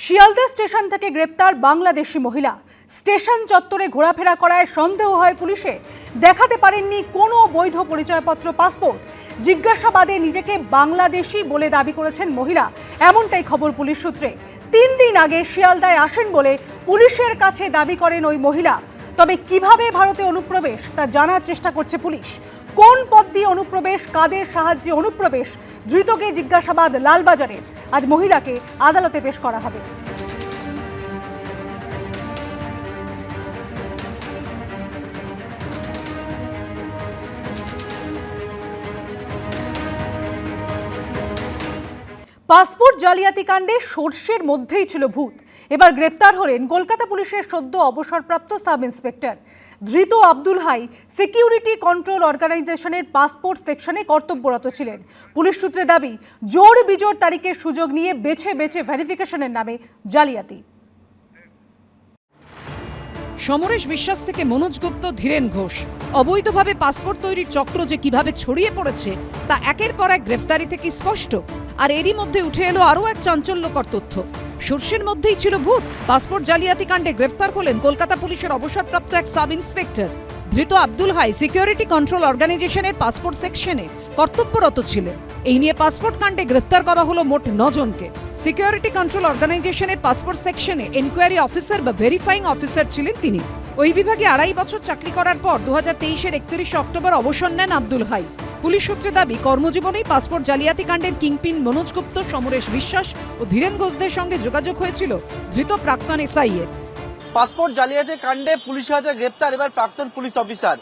Sealdah station থেকে গ্রেপ্তার বাংলাদেশি মহিলা। স্টেশন চত্বরে ঘোরাফেরা করায় সন্দেহ হয় পুলিশে। দেখাতে পারেননি কোনো বৈধ পরিচয়পত্র, পাসপোর্ট। জিজ্ঞাসাবাদে নিজেকে বাংলাদেশি বলে দাবি করেছেন মহিলা, এমনটাই খবর পুলিশ সূত্রে। 3 দিন আগে শিয়ালদায় আসেন বলে পুলিশের কাছে দাবি করেন ওই মহিলা। তবে কিভাবে ভারতে অনুপ্রবেশ তা জানার চেষ্টা করছে পুলিশ। কোন পথ দিয়ে অনুপ্রবেশ, কাদের সাহায্যে অনুপ্রবেশ, ধৃতকে জিজ্ঞাসাবাদ লালবাজারে। আজ মহিলাকে আদালতে পেশ করা হবে। পাসপোর্ট জালিয়াতি কাণ্ডে সর্ষের মধ্যেই ছিল ভূত। এবার গ্রেপ্তার হলেন কলকাতা পুলিশের সদ্য অবসরপ্রাপ্ত সাব ইন্সপেক্টর। ধৃত আব্দুল হাই সিকিউরিটি কন্ট্রোল অর্গানাইজেশনের পাসপোর্ট সেকশনে কর্তব্যরত ছিলেন। পুলিশ সূত্রে দাবি, জোর বিজোড় তারিখের সুযোগ নিয়ে বেছে বেছে ভেরিফিকেশনের নামে জালিয়াতি। সমরেশ বিশ্বাস থেকে মনোজ গুপ্ত, ধীরেন ঘোষ, অবৈধভাবে পাসপোর্ট তৈরির চক্র যে কিভাবে ছড়িয়ে পড়েছে তা একের পর এক গ্রেফতারি থেকে স্পষ্ট। আর এরই মধ্যে উঠে এলো আরও এক চাঞ্চল্যকর তথ্য, সর্ষের মধ্যেই ছিল ভূত। পাসপোর্ট জালিয়াতি কাণ্ডে গ্রেফতার হলেন কলকাতা পুলিশের অবসরপ্রাপ্ত এক সাব ইন্সপেক্টর। ধৃত আব্দুল হাই সিকিউরিটি কন্ট্রোল অর্গানাইজেশনের পাসপোর্ট সেকশনে কর্তব্যরত ছিলেন। এই নিয়ে পাসপোর্ট কাণ্ডে গ্রেফতার করা হলো মোট 9 জনকে। সিকিউরিটি কন্ট্রোল অর্গানাইজেশনের পাসপোর্ট সেকশনে এনকোয়ারি অফিসার বা ভেরিফাইং অফিসার ছিলেন তিনি। ওই বিভাগে 2.5 বছর চাকরি করার পর 2023-এর 31 অক্টোবর অবসর নেন আব্দুল হাই। পুলিশ সূত্রে দাবি, কর্মজীবনেই পাসপোর্ট জালিয়াতি কাণ্ডের কিংপিন মনোজ গুপ্ত, সমরেশ বিশ্বাস ও ধীরেন ঘোষদের সঙ্গে যোগাযোগ হয়েছিল ধৃত প্রাক্তন এসআই-এর। পাসপোর্ট জালিয়াতি কাণ্ডে পুলিশের হাতে গ্রেপ্তার এবার প্রাক্তন পুলিশ অফিসার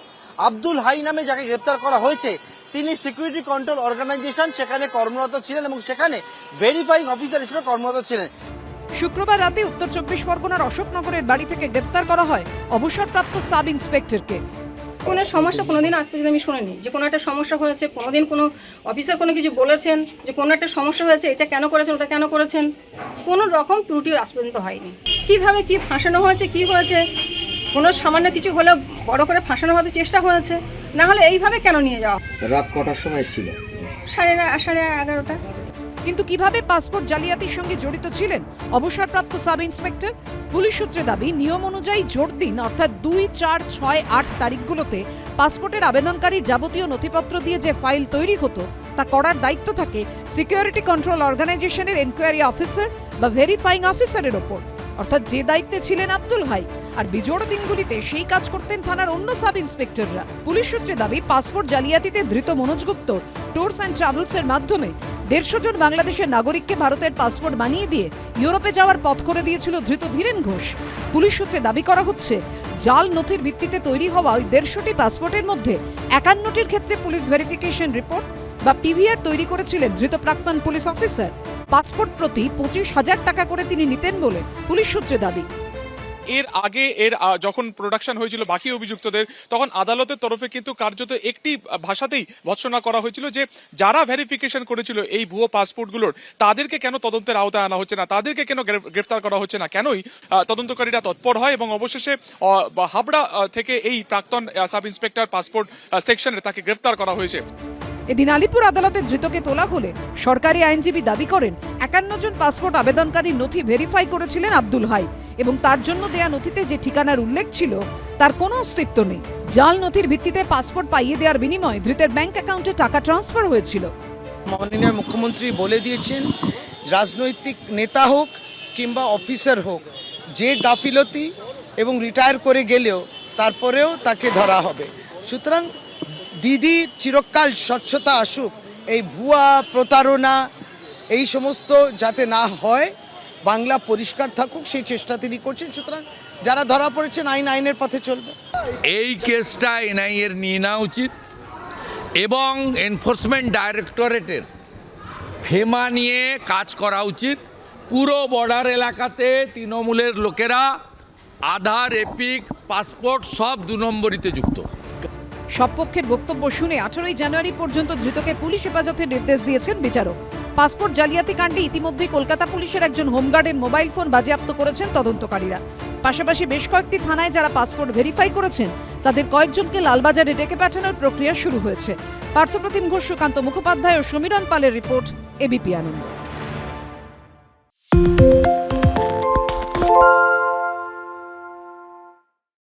আব্দুল হাই নামে যাকে গ্রেপ্তার করা হয়েছে। তিনি সিকিউরিটি কন্ট্রোল অর্গানাইজেশন সেখানে কর্মরত ছিলেন এবং সেখানে ভেরিফাইং অফিসার হিসেবে কর্মরত ছিলেন। শুক্রবার রাতে উত্তর 24 পরগনার অশোকনগরের বাড়ি থেকে গ্রেফতার করা হয় অবসরপ্রাপ্ত সাব ইন্সপেক্টরকে। কোনো সমস্যা কোনোদিন আজ পর্যন্ত আমি শুনিনি যে কোনো একটা সমস্যা হয়েছে, কোনোদিন কোনো অফিসার কোনো কিছু বলেছেন যে কোনো একটা সমস্যা হয়েছে, এটা কেন করেছেন, ওটা কেন করেছেন, কোনো রকম ত্রুটি আজ পর্যন্ত হয়নি। কিভাবে কি ফাঁসানো হয়েছে, কি হয়েছে, কোনো সামান্য কিছু হলেও বড় করে ফাঁসানো হতে চেষ্টা হয়েছে, না হলে এইভাবে কেন নিয়ে যাওয়া। রাত কটার সময় ছিল? 11:30। কিন্তু কিভাবে পাসপোর্ট জালিয়াতির সঙ্গে জড়িত ছিলেন অবসরপ্রাপ্ত সাব ইন্সপেক্টর? পুলিশ সূত্রে দাবি, নিয়ম অনুযায়ী জোর দিন অর্থাৎ 2, 4, 6, 8 তারিখগুলোতে পাসপোর্টের আবেদনকারীর যাবতীয় নথিপত্র দিয়ে যে ফাইল তৈরি হতো তা করার দায়িত্ব থাকে সিকিউরিটি কন্ট্রোল অর্গানাইজেশনের এনকোয়ারি অফিসার বা ভেরিফাইং অফিসারের ওপর, অর্থাৎ যে দায়িত্বে ছিলেন আব্দুল হাই। আর বিজোড় দিনগুলিতে সেই কাজ করতেন থানার অন্য সাব ইন্সপেক্টররা। পুলিশ সূত্রে দাবি, পাসপোর্ট জালিয়াতিতে ধৃত মনোজ গুপ্ত ট্যুরস অ্যান্ড ট্রাভেলসের মাধ্যমে 150 জন বাংলাদেশের নাগরিককে ভারতের পাসপোর্ট বানিয়ে দিয়ে ইউরোপে যাওয়ার পথ করে দিয়েছিল ধৃত ধীরেন ঘোষ। পুলিশ সূত্রে দাবি করা হচ্ছে, জাল নথির ভিত্তিতে তৈরি হওয়া ওই 150টি পাসপোর্টের মধ্যে 51টির ক্ষেত্রে পুলিশ ভেরিফিকেশন রিপোর্ট বা পিভিআর তৈরি করেছিলেন ধৃত প্রাক্তন পুলিশ অফিসার। পাসপোর্ট প্রতি 25,000 টাকা করে তিনি নিতেন বলে পুলিশ সূত্রে দাবি। এর আগে যখন প্রোডাকশন হয়েছিল বাকি অভিযুক্তদের, তখন আদালতের তরফে কিন্তু কার্যত একটি ভাষাতেই ভৎসনা করা হয়েছিল যে যারা ভেরিফিকেশন করেছিল এই ভুয়ো পাসপোর্টগুলোর, তাদেরকে কেন তদন্তের আওতায় আনা হচ্ছে না, তাদেরকে কেন গ্রেফতার করা হচ্ছে না, কেনই তদন্তকারীরা তৎপর হয় এবং অবশেষে হাবড়া থেকে এই প্রাক্তন সাব ইন্সপেক্টর পাসপোর্ট সেকশনে তাকে গ্রেফতার করা হয়েছে। এদিন আলিপুর আদালতে ধৃতকে তোলা হলে সরকারি আইনজীবী দাবি করেন, 51 জন পাসপোর্ট আবেদনকারী নথি ভেরিফাই করেছিলেন আব্দুল হাই এবং তার জন্য দেয়া নথিতে যে ঠিকানার উল্লেখ ছিল তার কোনো অস্তিত্ব নেই। জাল নথির ভিত্তিতে পাসপোর্ট পাইয়ে দেওয়ার বিনিময়ে ধৃতের ব্যাংক অ্যাকাউন্টে টাকা ট্রান্সফার হয়েছিল। মাননীয় মুখ্যমন্ত্রী বলে দিয়েছেন, রাজনৈতিক নেতা হোক কিংবা অফিসার হোক, যে গাফিলতি এবং রিটায়ার করে গেলেও তারপরেও তাকে ধরা হবে। সুতরাং দিদি চিরকাল স্বচ্ছতা আসুক, এই ভুয়া প্রতারণা এই সমস্ত যাতে না হয়, বাংলা পরিষ্কার থাকুক, সেই চেষ্টা তিনি করছেন। সুতরাং যারা ধরা পড়েছেন আইনের পথে চলবে। এই কেসটা এনআইএর নিয়ে নেওয়া উচিত এবং এনফোর্সমেন্ট ডাইরেক্টরেটের ফেমা নিয়ে কাজ করা উচিত। পুরো বর্ডার এলাকাতে তৃণমূলের লোকেরা আধার, এপিক, পাসপোর্ট সব 2 নম্বরিতে যুক্ত। সব পক্ষের বক্তব্য শুনে 18 জানুয়ারি পর্যন্ত ধৃতকে পুলিশ হেফাজতের নির্দেশ দিয়েছেন বিচারক। পাসপোর্ট জালিয়াতি কাণ্ডে ইতিমধ্যেই কলকাতা পুলিশের একজন হোমগার্ডের মোবাইল ফোন বাজেয়াপ্ত করেছেন তদন্তকারীরা। পাশাপাশি বেশ কয়েকটি থানায় যারা পাসপোর্ট ভেরিফাই করেছেন তাদের কয়েকজনকে লালবাজারে ডেকে পাঠানোর প্রক্রিয়া শুরু হয়েছে। পার্থপ্রতিম ঘোষ, সুকান্ত মুখোপাধ্যায় ও সমীরণ পালের রিপোর্ট, এবিপি আনন্দ।